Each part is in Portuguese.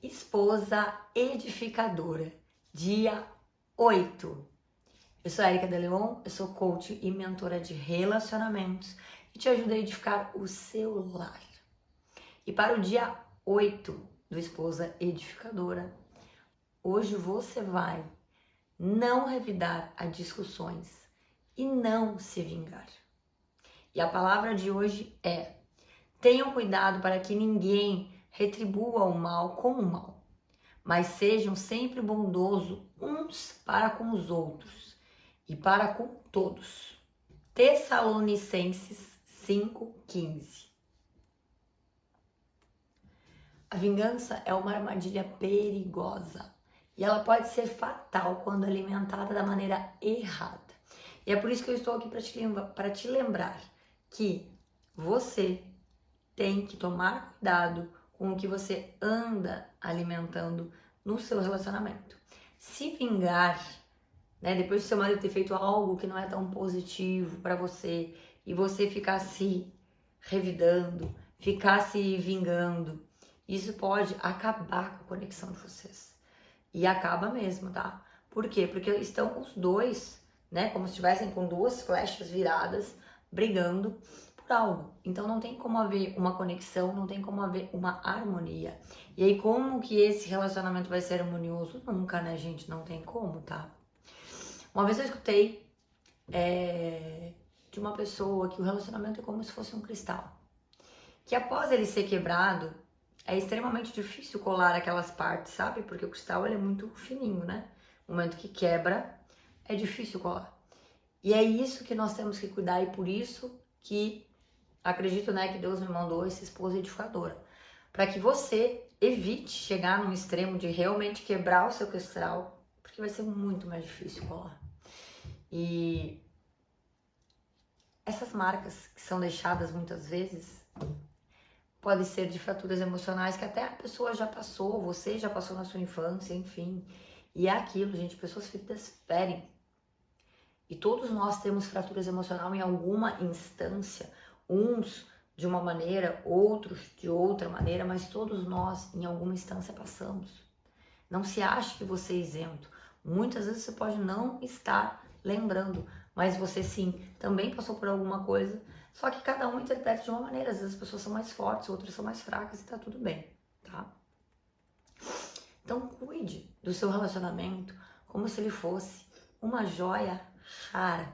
Esposa edificadora, dia 8. Eu sou a Erika de Leon, eu sou coach e mentora de relacionamentos e te ajudo a edificar o seu lar. E para o dia 8 do Esposa Edificadora, hoje você vai não revidar a discussões e não se vingar. E a palavra de hoje é: tenham cuidado para que ninguém retribua o mal com o mal, mas sejam sempre bondosos uns para com os outros e para com todos. Tessalonicenses 5:15. A vingança é uma armadilha perigosa e ela pode ser fatal quando alimentada da maneira errada. E é por isso que eu estou aqui para te lembrar que você tem que tomar cuidado com o que você anda alimentando no seu relacionamento. Se vingar, depois do seu marido ter feito algo que não é tão positivo para você e você ficar se revidando, ficar se vingando, isso pode acabar com a conexão de vocês. E acaba mesmo, tá? Por quê? Porque estão os dois, como se estivessem com duas flechas viradas, brigando por algo. Então não tem como haver uma conexão, não tem como haver uma harmonia. E aí como que esse relacionamento vai ser harmonioso? Nunca, né, gente? Não tem como, tá? Uma vez eu escutei de uma pessoa que o relacionamento é como se fosse um cristal. Que após ele ser quebrado, é extremamente difícil colar aquelas partes, sabe? Porque o cristal ele é muito fininho, né? No momento que quebra, é difícil colar. E é isso que nós temos que cuidar e por isso que acredito, que Deus me mandou essa esposa edificadora. Para que você evite chegar num extremo de realmente quebrar o seu cristal, porque vai ser muito mais difícil colar. E essas marcas que são deixadas muitas vezes podem ser de fraturas emocionais que até a pessoa já passou, você já passou na sua infância, enfim. E é aquilo, gente, pessoas feridas ferem. E todos nós temos fraturas emocionais em alguma instância, uns de uma maneira, outros de outra maneira, mas todos nós em alguma instância passamos. Não se ache que você é isento. Muitas vezes você pode não estar lembrando, mas você sim, também passou por alguma coisa, só que cada um interpreta de uma maneira. Às vezes as pessoas são mais fortes, outras são mais fracas e tá tudo bem, tá? Então cuide do seu relacionamento como se ele fosse uma joia rara.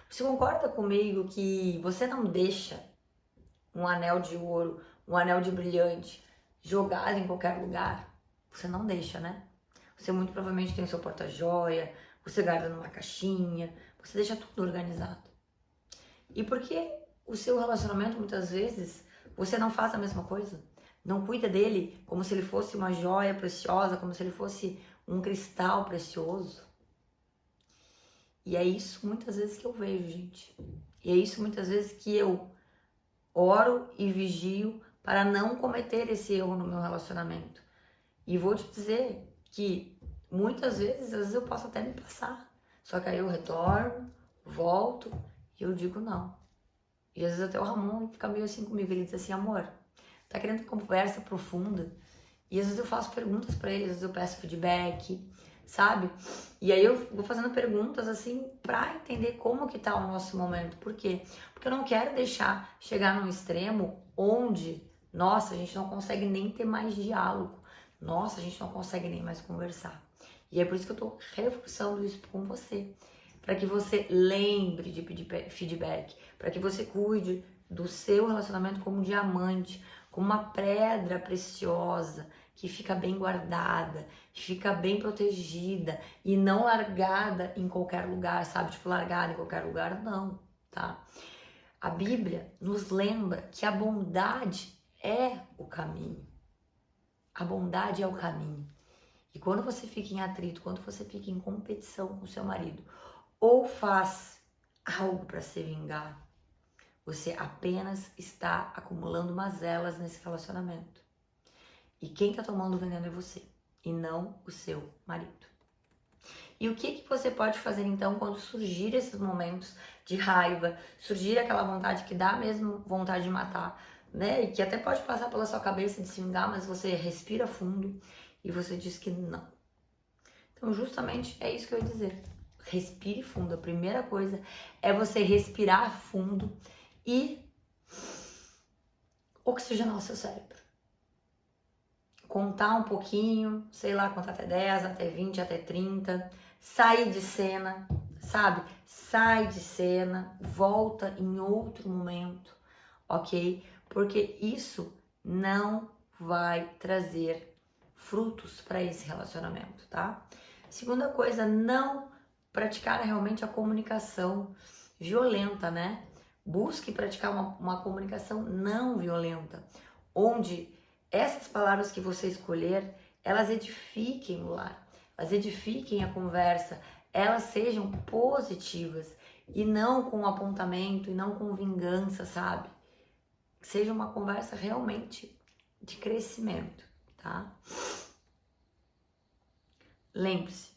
Você concorda comigo que você não deixa um anel de ouro, um anel de brilhante jogado em qualquer lugar? Você não deixa, né? Você muito provavelmente tem o seu porta-joia, você guarda numa caixinha, você deixa tudo organizado. E por que o seu relacionamento, muitas vezes, você não faz a mesma coisa? Não cuida dele como se ele fosse uma joia preciosa, como se ele fosse um cristal precioso? E é isso muitas vezes que eu vejo, gente. E é isso muitas vezes que eu oro e vigio para não cometer esse erro no meu relacionamento. E vou te dizer que muitas vezes, às vezes eu posso até me passar. Só que aí eu retorno, volto e eu digo não. E às vezes até o Ramon fica meio assim comigo, ele diz assim: amor, tá querendo conversa profunda? E às vezes eu faço perguntas para ele, às vezes eu peço feedback, sabe? E aí eu vou fazendo perguntas assim pra entender como que tá o nosso momento. Por quê? Porque eu não quero deixar chegar num extremo onde, nossa, a gente não consegue nem ter mais diálogo. Nossa, a gente não consegue nem mais conversar. E é por isso que eu tô reforçando isso com você. Para que você lembre de pedir feedback. Para que você cuide do seu relacionamento como um diamante, como uma pedra preciosa, que fica bem guardada, que fica bem protegida e não largada em qualquer lugar, sabe? Tipo, largada em qualquer lugar, não, tá? A Bíblia nos lembra que a bondade é o caminho. A bondade é o caminho. E quando você fica em atrito, quando você fica em competição com o seu marido, ou faz algo para se vingar, você apenas está acumulando mazelas nesse relacionamento. E quem está tomando o veneno é você, e não o seu marido. E o que você pode fazer então quando surgir esses momentos de raiva, surgir aquela vontade que dá mesmo vontade de matar, e que até pode passar pela sua cabeça de se vingar, mas você respira fundo e você diz que não. Então, justamente é isso que eu ia dizer. Respire fundo. A primeira coisa é você respirar fundo e oxigenar o seu cérebro. Contar um pouquinho, sei lá, contar até 10, até 20, até 30. Sair de cena, sabe? Sai de cena, volta em outro momento, ok? Porque isso não vai trazer frutos para esse relacionamento, tá? Segunda coisa, não praticar realmente a comunicação violenta, né? Busque praticar uma comunicação não violenta, onde essas palavras que você escolher, elas edifiquem o lar, elas edifiquem a conversa, elas sejam positivas e não com apontamento e não com vingança, sabe? Seja uma conversa realmente de crescimento, tá? Lembre-se,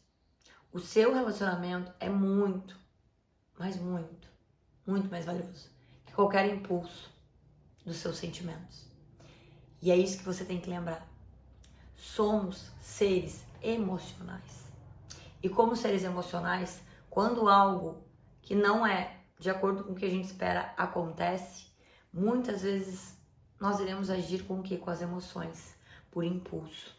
o seu relacionamento é muito, mas muito, muito mais valioso que qualquer impulso dos seus sentimentos. E é isso que você tem que lembrar. Somos seres emocionais. E como seres emocionais, quando algo que não é de acordo com o que a gente espera acontece, muitas vezes nós iremos agir com o quê? Com as emoções, por impulso.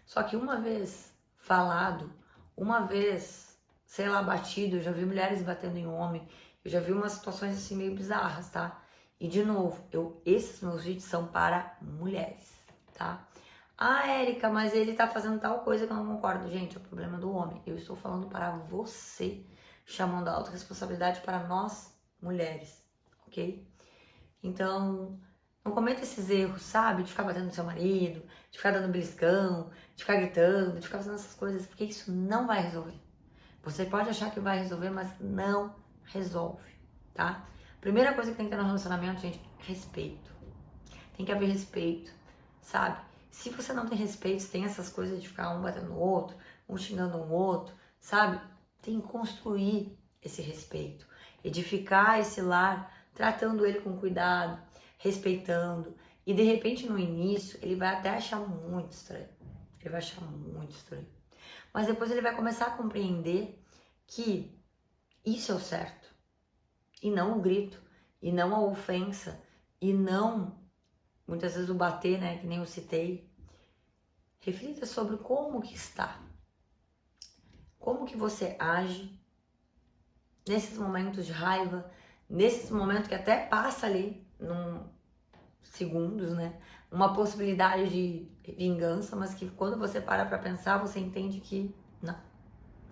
Só que uma vez falado, uma vez, sei lá, batido, eu já vi mulheres batendo em homem, eu já vi umas situações assim meio bizarras, tá? E de novo, esses meus vídeos são para mulheres, tá? Ah, Érica, mas ele tá fazendo tal coisa que eu não concordo. Gente, é o problema do homem. Eu estou falando para você, chamando a autorresponsabilidade para nós, mulheres, ok? Então, não cometa esses erros, sabe? De ficar batendo no seu marido, de ficar dando beliscão, de ficar gritando, de ficar fazendo essas coisas, porque isso não vai resolver. Você pode achar que vai resolver, mas não resolve, tá? Primeira coisa que tem que ter no relacionamento, gente, respeito. Tem que haver respeito, sabe? Se você não tem respeito, se tem essas coisas de ficar um batendo no outro, um xingando um outro, sabe? Tem que construir esse respeito, edificar esse lar, tratando ele com cuidado, respeitando. E de repente no início ele vai até achar muito estranho. Ele vai achar muito estranho. Mas depois ele vai começar a compreender que isso é o certo. E não o grito, e não a ofensa, e não, muitas vezes, o bater, né, que nem eu citei. Reflita sobre como que está. Como que você age nesses momentos de raiva, nesses momentos que até passa ali, num segundos, né? Uma possibilidade de vingança, mas que quando você para pra pensar, você entende que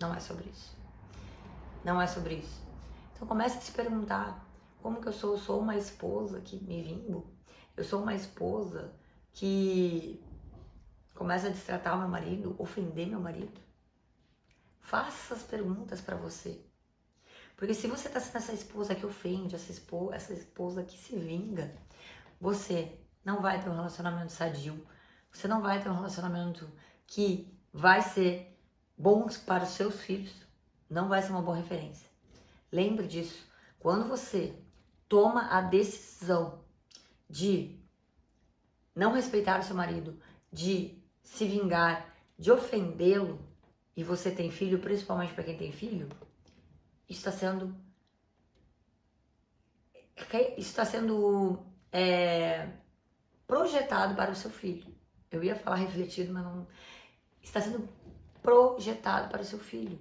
não é sobre isso. Não é sobre isso. Então comece a se perguntar, como que eu sou? Eu sou uma esposa que me vingo? Eu sou uma esposa que começa a destratar o meu marido, ofender meu marido? Faça essas perguntas pra você. Porque se você tá sendo essa esposa que ofende, essa esposa que se vinga, você não vai ter um relacionamento sadio. Você não vai ter um relacionamento que vai ser bom para os seus filhos. Não vai ser uma boa referência. Lembre disso. Quando você toma a decisão de não respeitar o seu marido, de se vingar, de ofendê-lo, e você tem filho, principalmente para quem tem filho, isso está sendo projetado para o seu filho. Eu ia falar refletido, mas não. Está sendo projetado para o seu filho.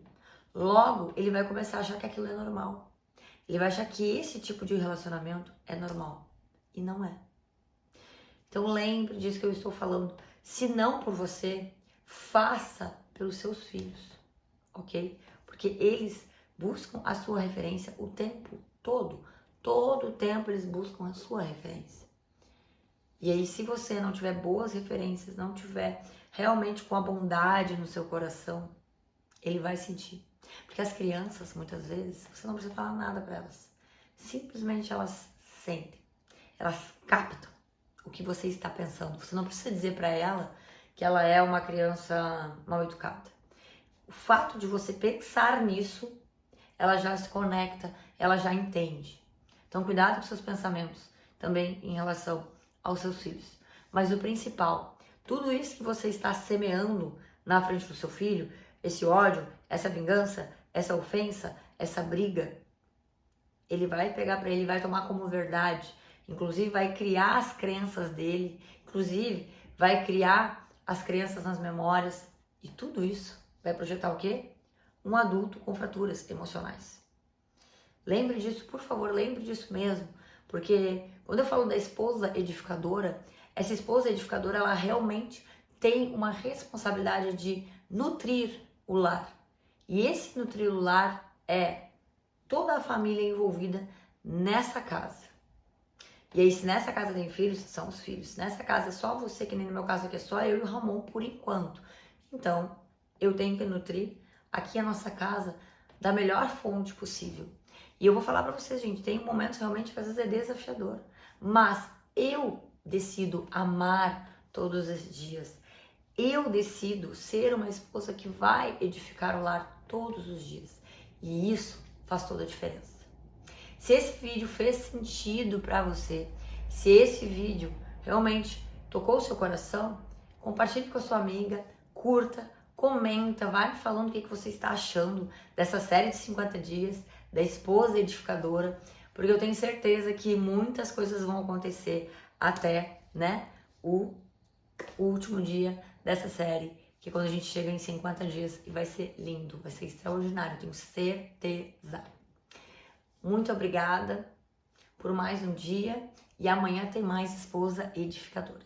Logo, ele vai começar a achar que aquilo é normal. Ele vai achar que esse tipo de relacionamento é normal. E não é. Então lembre disso que eu estou falando. Se não por você, faça pelos seus filhos, ok? Porque eles buscam a sua referência o tempo todo. Todo o tempo eles buscam a sua referência. E aí, se você não tiver boas referências, não tiver realmente com a bondade no seu coração, ele vai sentir. Porque as crianças, muitas vezes, você não precisa falar nada para elas. Simplesmente elas sentem. Elas captam o que você está pensando. Você não precisa dizer para ela que ela é uma criança mal educada. O fato de você pensar nisso, ela já se conecta, ela já entende. Então, cuidado com seus pensamentos também em relação aos seus filhos. Mas o principal, tudo isso que você está semeando na frente do seu filho, esse ódio, essa vingança, essa ofensa, essa briga, ele vai pegar para ele, vai tomar como verdade, inclusive vai criar as crenças dele, inclusive vai criar as crenças nas memórias, e tudo isso vai projetar o quê? Um adulto com fraturas emocionais. Lembre disso, por favor, lembre disso mesmo, porque quando eu falo da esposa edificadora, essa esposa edificadora, ela realmente tem uma responsabilidade de nutrir o lar. E esse nutrir o lar é toda a família envolvida nessa casa. E aí, se nessa casa tem filhos, são os filhos. Se nessa casa é só você, que nem no meu caso aqui é só eu e o Ramon por enquanto. Então, eu tenho que nutrir aqui a nossa casa da melhor fonte possível. E eu vou falar pra vocês, gente, tem momentos realmente que às vezes é desafiador. Mas eu decido amar todos os dias. Eu decido ser uma esposa que vai edificar o lar todos os dias. E isso faz toda a diferença. Se esse vídeo fez sentido para você, se esse vídeo realmente tocou o seu coração, compartilhe com a sua amiga, curta, comenta, vai me falando o que você está achando dessa série de 50 dias, da esposa edificadora, porque eu tenho certeza que muitas coisas vão acontecer até, o último dia dessa série, que é quando a gente chega em 50 dias, e vai ser lindo, vai ser extraordinário, tenho certeza. Muito obrigada por mais um dia e amanhã tem mais esposa edificadora.